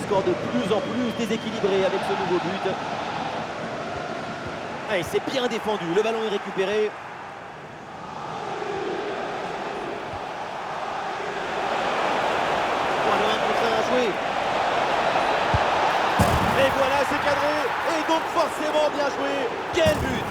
score de plus en plus déséquilibré avec ce nouveau but. Allez, c'est bien défendu, le ballon est récupéré. Voilà un contre un à jouer. Et voilà, c'est cadré. Et donc forcément bien joué. Quel but!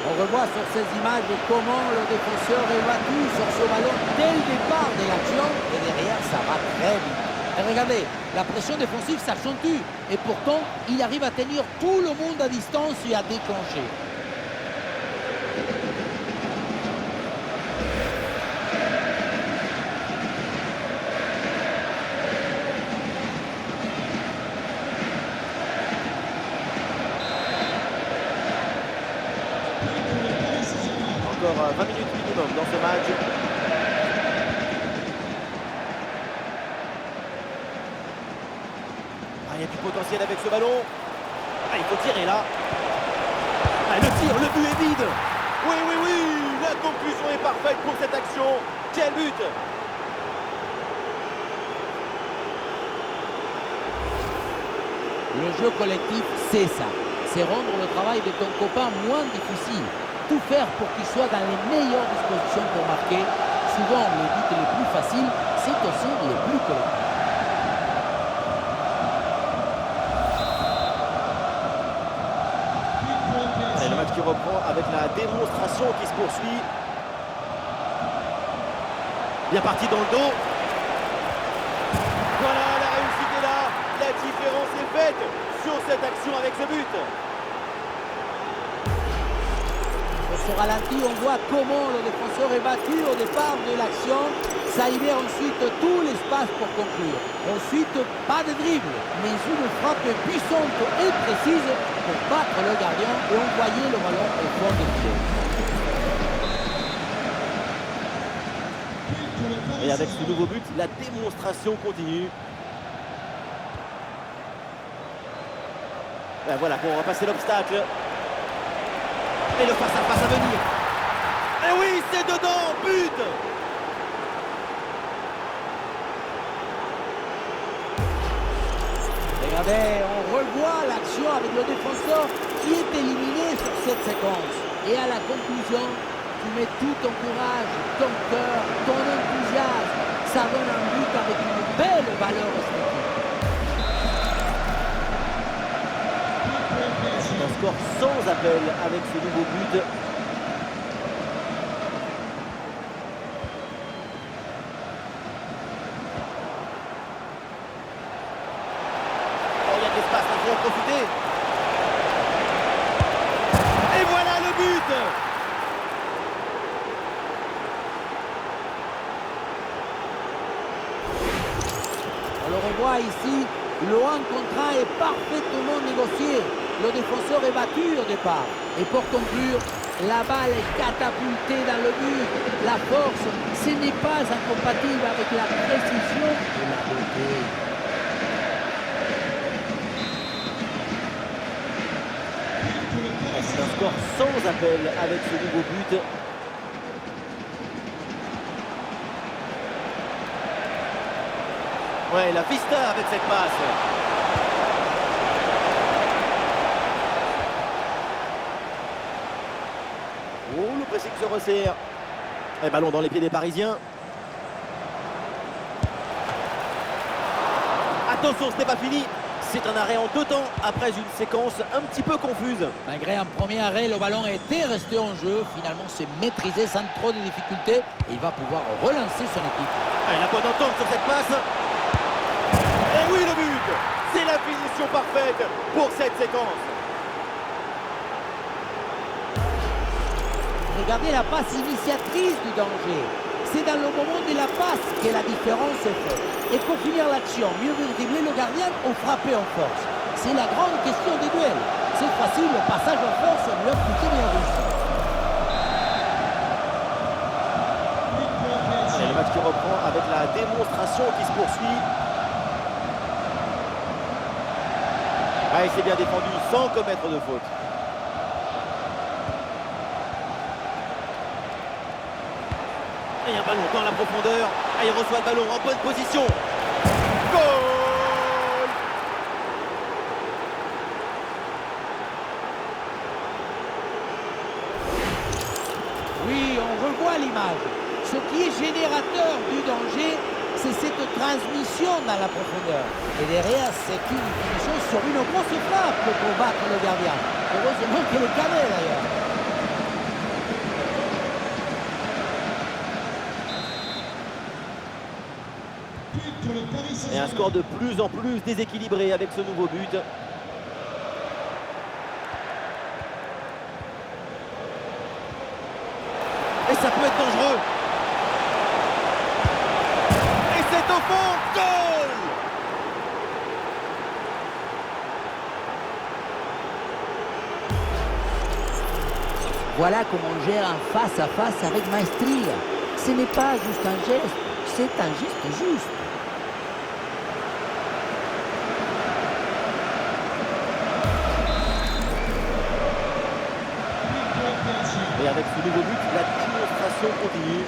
On revoit sur ces images comment le défenseur est battu sur ce ballon dès le départ de l'action et derrière ça va très vite. Et regardez, la pression défensive s'accentue et pourtant il arrive à tenir tout le monde à distance et à déclencher. Encore 20 minutes minimum dans ce match. Ah, il y a du potentiel avec ce ballon. Ah, il faut tirer là. Ah, le tir, le but est vide. Oui, oui, oui, la conclusion est parfaite pour cette action. Quel but! Le jeu collectif, c'est ça. C'est rendre le travail de ton copain moins difficile. Tout faire pour qu'il soit dans les meilleures dispositions pour marquer. Souvent, le but le plus facile, c'est aussi le plus collectif. Et le match qui reprend avec la démonstration qui se poursuit. Bien parti dans le dos. Voilà, la réussite est là. La différence est faite sur cette action avec ce but. Sur ce ralenti, on voit comment le défenseur est battu au départ de l'action. Ça libère ensuite tout l'espace pour conclure. Ensuite, pas de dribble, mais une frappe puissante et précise pour battre le gardien et envoyer le ballon au fond du filet. Et avec ce nouveau but, la démonstration continue. Ben voilà, pour repasser l'obstacle. Et le face-à-face à venir. Et oui, c'est dedans, but! Regardez, on revoit l'action avec le défenseur qui est éliminé sur cette séquence. Et à la conclusion, tu mets tout ton courage, ton cœur, ton enthousiasme. Ça donne un but avec une belle valeur esthétique. C'est un score sans appel avec ce nouveau but. Oh, il y a de l'espace, il faut en profiter. Et voilà le but! On le revoit ici, le 1 contre 1 est parfaitement négocié. Le défenseur est battu au départ. Et pour conclure, la balle est catapultée dans le but. La force, ce n'est pas incompatible avec la précision et la beauté. C'est un score sans appel avec ce nouveau but. Ouais, la vista avec cette passe. Oh, le pressing se resserre. Et ballon dans les pieds des Parisiens. Attention, ce n'est pas fini. c'est un arrêt en 2 temps après une séquence un petit peu confuse. Malgré un premier arrêt, le ballon était resté en jeu. Finalement, c'est maîtrisé sans trop de difficultés. Et il va pouvoir relancer son équipe. Ah, il a bonne entente sur cette passe. Et oui, le but! C'est la finition parfaite pour cette séquence. Regardez la passe initiatrice du danger. C'est dans le moment de la passe que la différence est faite. Et pour finir l'action, mieux vaut dribbler le gardien ou frapper en force. C'est la grande question des duels. Cette fois-ci, le passage en force lui a plutôt bien réussi. C'est le match qui reprend avec la démonstration qui se poursuit. Ah, il s'est bien défendu sans commettre de faute. Et un ballon dans la profondeur. Ah, il reçoit le ballon en bonne position. Goal! Oui, on revoit l'image. Ce qui est générateur du danger, c'est cette transmission dans la profondeur. Et derrière, c'est une finition sur une grosse frappe pour battre le gardien. Heureusement qu'il est cadré d'ailleurs. Et un score de plus en plus déséquilibré avec ce nouveau but. Et ça peut être dangereux. Et c'est au fond, goal! Voilà comment on gère un face-à-face avec maestria. Ce n'est pas juste un geste, c'est un geste juste. Et avec ce nouveau but, la démonstration continue.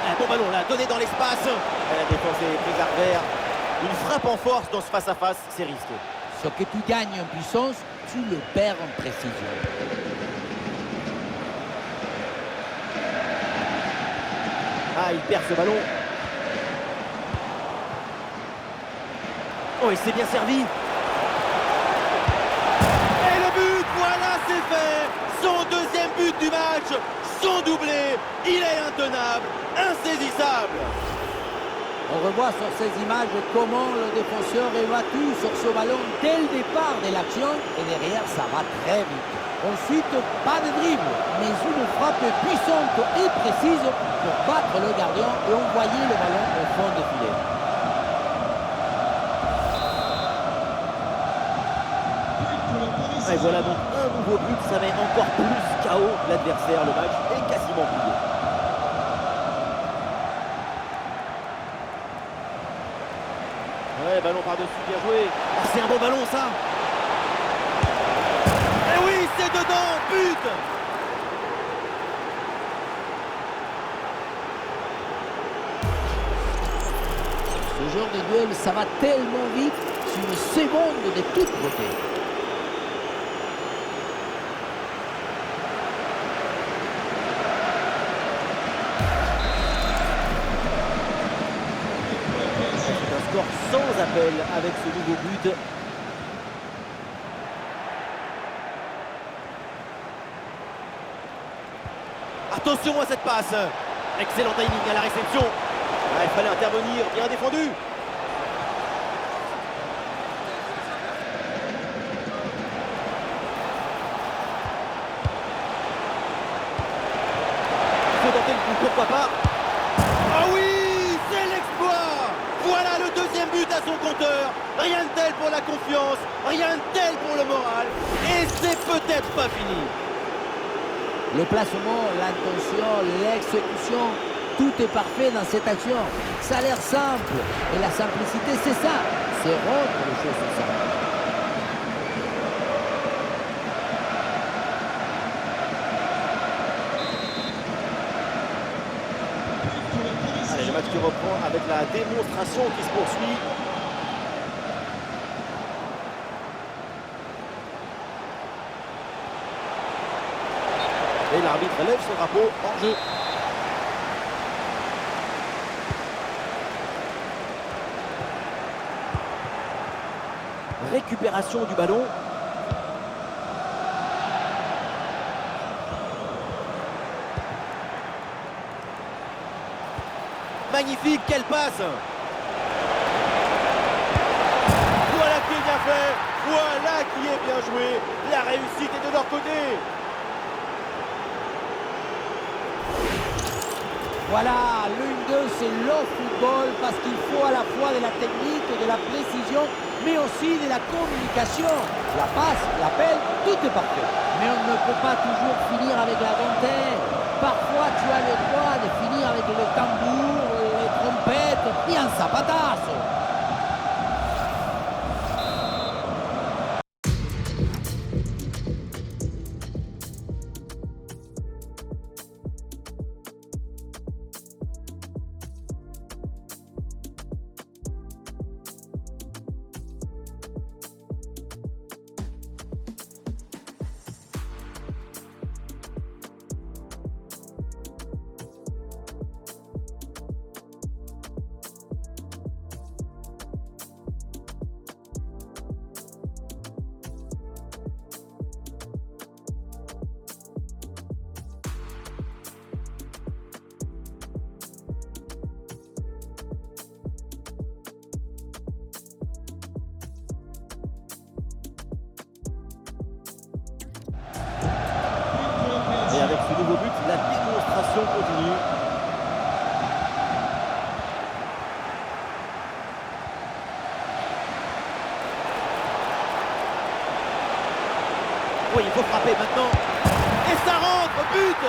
Un bon ballon là, donné dans l'espace. Et la défense est prise à revers. Une frappe en force dans ce face-à-face, c'est risqué. Ce que tu gagnes en puissance, tu le perds en précision. Ah, il perd ce ballon. Oh, il s'est bien servi. Et le but, voilà, c'est fait. Son deuxième but du match, son doublé. Il est intenable, insaisissable. On revoit sur ces images comment le défenseur est battu sur ce ballon dès le départ de l'action et derrière ça va très vite. Ensuite, pas de dribble, mais une frappe puissante et précise pour battre le gardien et envoyer le ballon au fond du filet. Et voilà donc un nouveau but, ça met encore plus KO l'adversaire. Le match est quasiment plié. Ouais, ballon par-dessus, bien joué. Ah, c'est un bon ballon, ça. Et oui, c'est dedans, but. Ce genre de duel, ça va tellement vite, c'est une seconde de toute beauté. Score sans appel avec ce nouveau but. Attention à cette passe. Excellent timing à la réception. Ah, il fallait intervenir, bien défendu. Il faut tenter le coup, pourquoi pas. Ah oui, c'est l'exploit. Voilà le deuxième but à son compteur. Rien de tel pour la confiance, rien de tel pour le moral. Et c'est peut-être pas fini. Le placement, l'intention, l'exécution, tout est parfait dans cette action. Ça a l'air simple. Et la simplicité, c'est ça. C'est rendre les choses simples. Allez, le match qui reprend avec la démonstration qui se poursuit. Et l'arbitre lève son drapeau en jeu. récupération du ballon. Magnifique, quelle passe! Voilà qui est bien fait, voilà qui est bien joué. La réussite est de leur côté. Voilà, le 1-2, c'est le football parce qu'il faut à la fois de la technique, de la précision, mais aussi de la communication. La passe, l'appel, tout est parfait. Mais on ne peut pas toujours finir avec la dentelle. Parfois, tu as le droit de finir avec le tambour, les trompettes et un zapatazo. Et avec ce nouveau but, la démonstration continue. Oui, il faut frapper maintenant. Et ça rentre, but!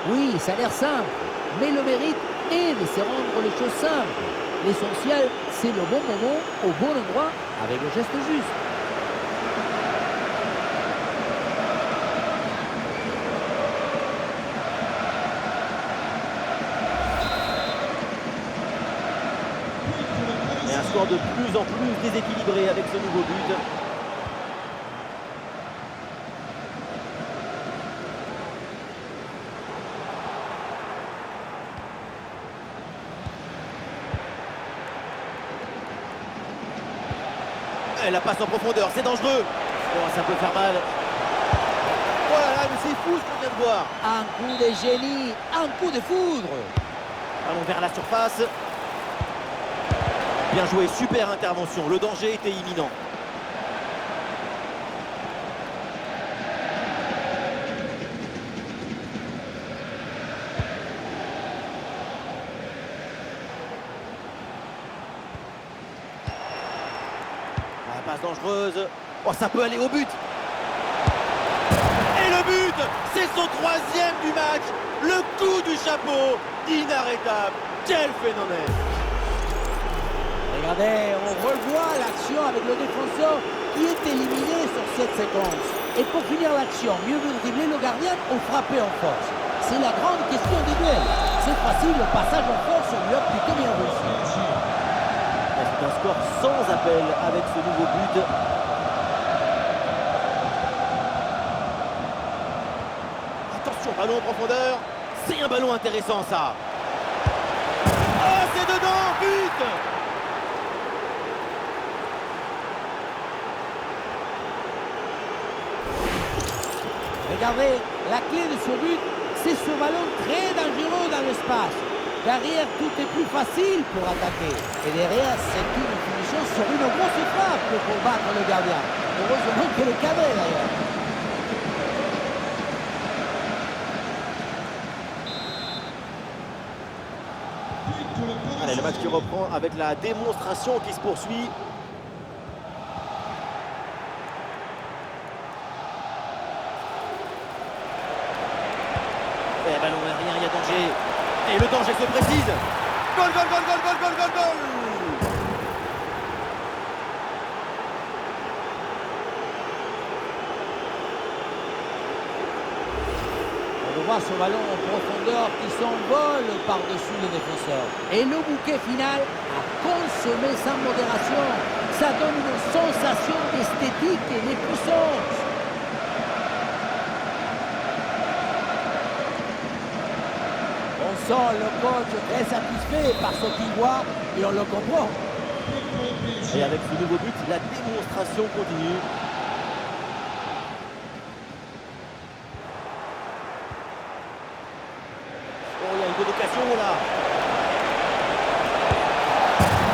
Oui, ça a l'air simple, mais le mérite est de se rendre les choses simples. L'essentiel, c'est le bon moment, au bon endroit, avec le geste juste. Et un score de plus en plus déséquilibré avec ce nouveau but. Et la passe en profondeur, c'est dangereux. Oh, ça peut faire mal. Oh là là, mais c'est fou ce qu'on vient de voir. Un coup de génie, un coup de foudre. Allons vers la surface. Bien joué, super intervention. Le danger était imminent. La passe dangereuse. Oh, ça peut aller au but. Et le but, c'est son 3e du match. Le coup du chapeau, inarrêtable. Quel phénomène. Regardez, on revoit l'action avec le défenseur qui est éliminé sur cette séquence. Et pour finir l'action, mieux vaut dribbler le gardien ou frapper en force. C'est la grande question des duels. C'est facile, le passage en force lui a plutôt bien réussi. C'est un score sans appel avec ce nouveau but. Attention, ballon en profondeur. C'est un ballon intéressant, ça. Oh, c'est dedans, but! Regardez, la clé de ce but, c'est ce ballon très dangereux dans l'espace. Derrière, tout est plus facile pour attaquer. Et derrière, c'est une finition sur une grosse frappe pour battre le gardien. Heureusement qu'elle est cadrée d'ailleurs. Allez, le match qui reprend avec la démonstration qui se poursuit. Et ballon aérien, il y a danger. Et le danger se précise. Goal, goal, goal, goal, goal, goal, goal, goal. On voit ce ballon en profondeur qui s'envole par-dessus le défenseur. Et le bouquet final a consommé sans modération. Ça donne une sensation d'esthétique et de puissance. On sent le coach très satisfait par ce qu'il voit et on le comprend. Et avec ce nouveau but, la démonstration continue. Oh, il y a une bonne occasion là.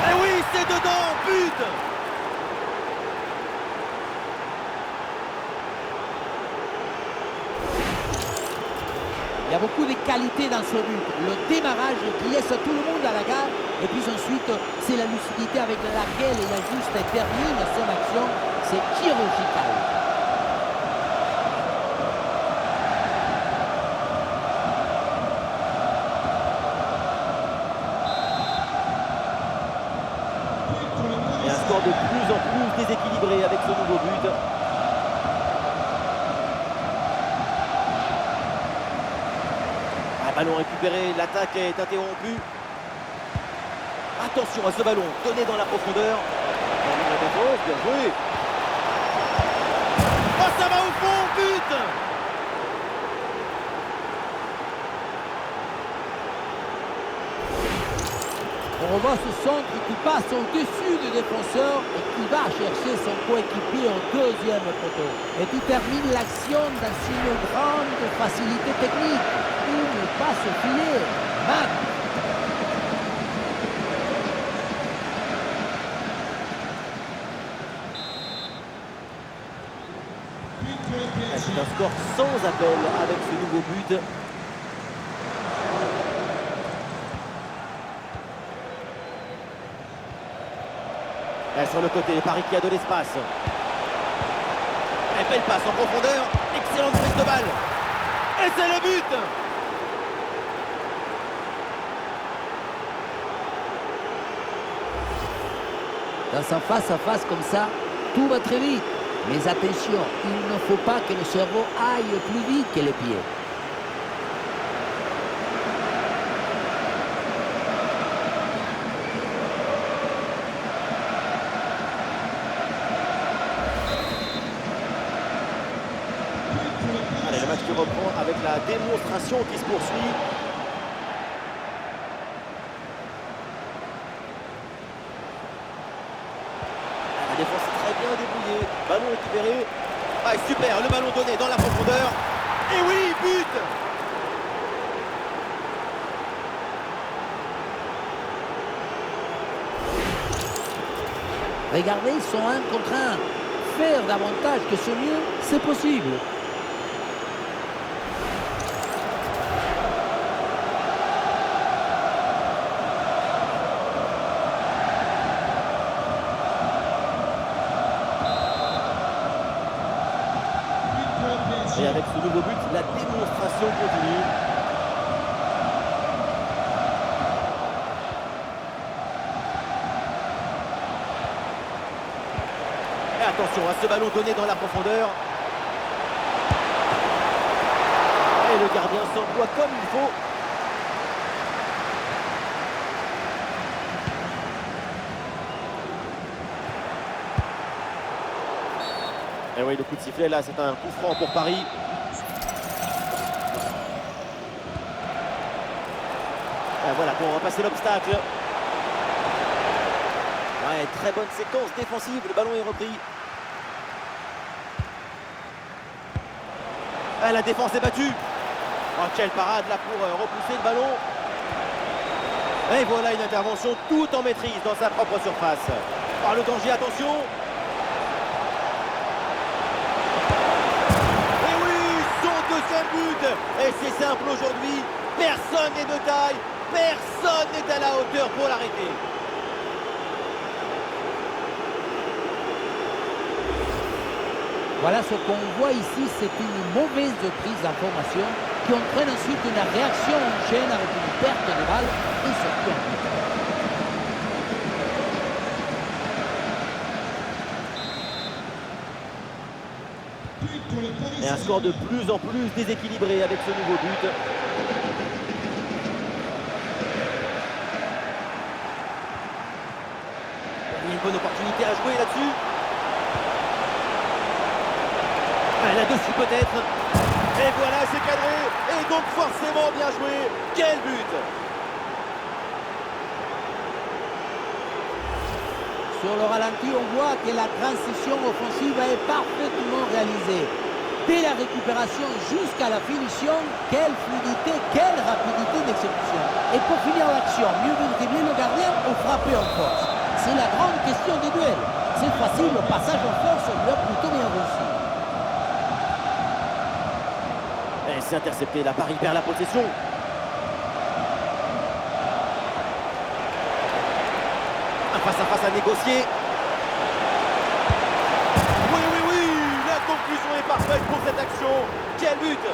Et oui, c'est dedans, but! Il y a beaucoup de qualité dans ce but. Le démarrage qui laisse tout le monde à la gare. Et puis ensuite, c'est la lucidité avec laquelle il ajuste et termine son action. C'est chirurgical. Et un score de plus en plus déséquilibré avec ce nouveau but. Ballon récupéré, l'attaque est interrompue. Attention à ce ballon, donné dans la profondeur. La défense, bien joué. Oh, ça va au fond, but! On revoit ce centre qui passe au-dessus du défenseur et qui va chercher son coéquipier en deuxième poteau. Et qui termine l'action dans une grande facilité technique. Une passe au filet. C'est un score sans appel avec ce nouveau but. Sur le côté, Paris qui a de l'espace. Et belle passe en profondeur. Excellente prise de balle. Et c'est le but! Dans un face-à-face comme ça, tout va très vite. Mais attention, il ne faut pas que le cerveau aille plus vite que les pieds. Allez, le match qui reprend avec la démonstration qui se poursuit. La défense est très bien débrouillée. Ballon récupéré. Ah, super, le ballon donné dans la profondeur. Et oui, but! Regardez, ils sont un contre un. Faire davantage que ce mieux, c'est possible. Et avec ce nouveau but, la démonstration continue. Et attention à ce ballon donné dans la profondeur. Et le gardien s'emploie comme il faut. Et oui, le coup de sifflet là, c'est un coup franc pour Paris. Et voilà, pour repasser l'obstacle. Ouais, très bonne séquence défensive, le ballon est repris. Ah, la défense est battue. Oh, quelle parade là pour repousser le ballon. Et voilà une intervention tout en maîtrise dans sa propre surface. Oh, le danger, attention. Deuxième but, et c'est simple aujourd'hui, personne n'est de taille, personne n'est à la hauteur pour l'arrêter. Voilà ce qu'on voit ici, c'est une mauvaise prise d'information qui entraîne ensuite une réaction en chaîne avec une perte de balle et surtout un but. Et un score de plus en plus déséquilibré avec ce nouveau but. Il y a une bonne opportunité à jouer là-dessus. Là-dessus peut-être. Et voilà, c'est cadré. Et donc forcément bien joué. Quel but! Sur le ralenti, on voit que la transition offensive est parfaitement réalisée. Dès la récupération jusqu'à la finition, quelle fluidité, quelle rapidité d'exécution. Et pour finir l'action, mieux vaut dribbler le gardien ou frapper en force. C'est la grande question des duels. C'est facile, le passage en force lui a plutôt bien réussi. Et c'est intercepté, la Paris perd la possession. Un face-à-face à négocier. Oui, oui, oui, la conclusion est parfaite pour cette action. Quel but!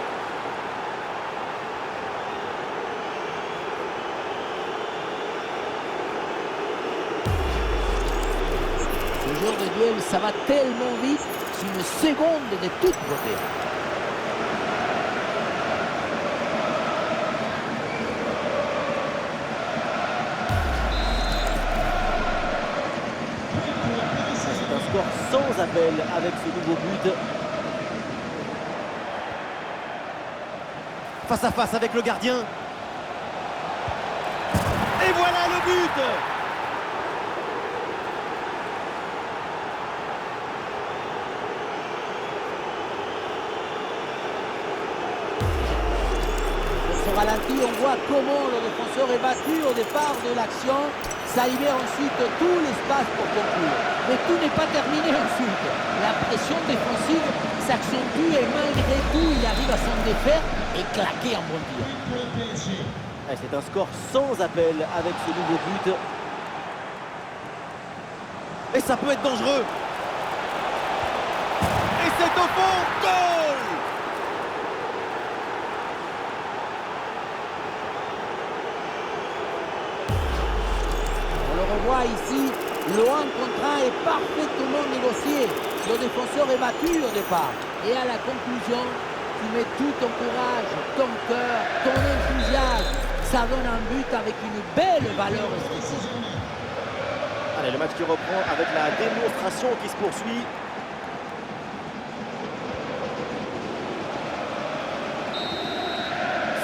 Ce genre de duel, ça va tellement vite, c'est une seconde de toute beauté. C'est un score sans appel avec ce nouveau but. Face à face avec le gardien. Et voilà le but! Au ralenti, on voit comment le défenseur est battu au départ de l'action. Ça libère ensuite tout l'espace pour conclure. Mais tout n'est pas terminé ensuite. La pression défensive s'accentue et malgré tout, il arrive à s'en défaire et claquer un bon tir. C'est un score sans appel avec ce nouveau but. Et ça peut être dangereux. Et c'est au fond, goal! On le revoit ici, le 1 contre 1 est parfaitement négocié. Le défenseur est battu au départ. Et à la conclusion, tu mets tout ton courage, ton cœur, ton enthousiasme. Ça donne un but avec une belle valeur esthétique. Allez, le match qui reprend avec la démonstration qui se poursuit.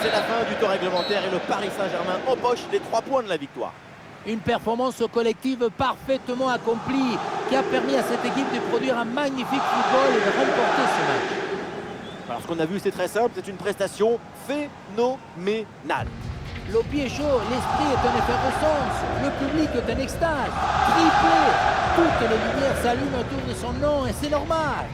C'est la fin du temps réglementaire et le Paris Saint-Germain empoche les 3 points de la victoire. Une performance collective parfaitement accomplie qui a permis à cette équipe de produire un magnifique football et de remporter ce match. Alors ce qu'on a vu, c'est très simple, c'est une prestation phénoménale. Le pied chaud, l'esprit est en effervescence, le public est en extase, triplé, toutes les lumières s'allument autour de son nom et c'est normal.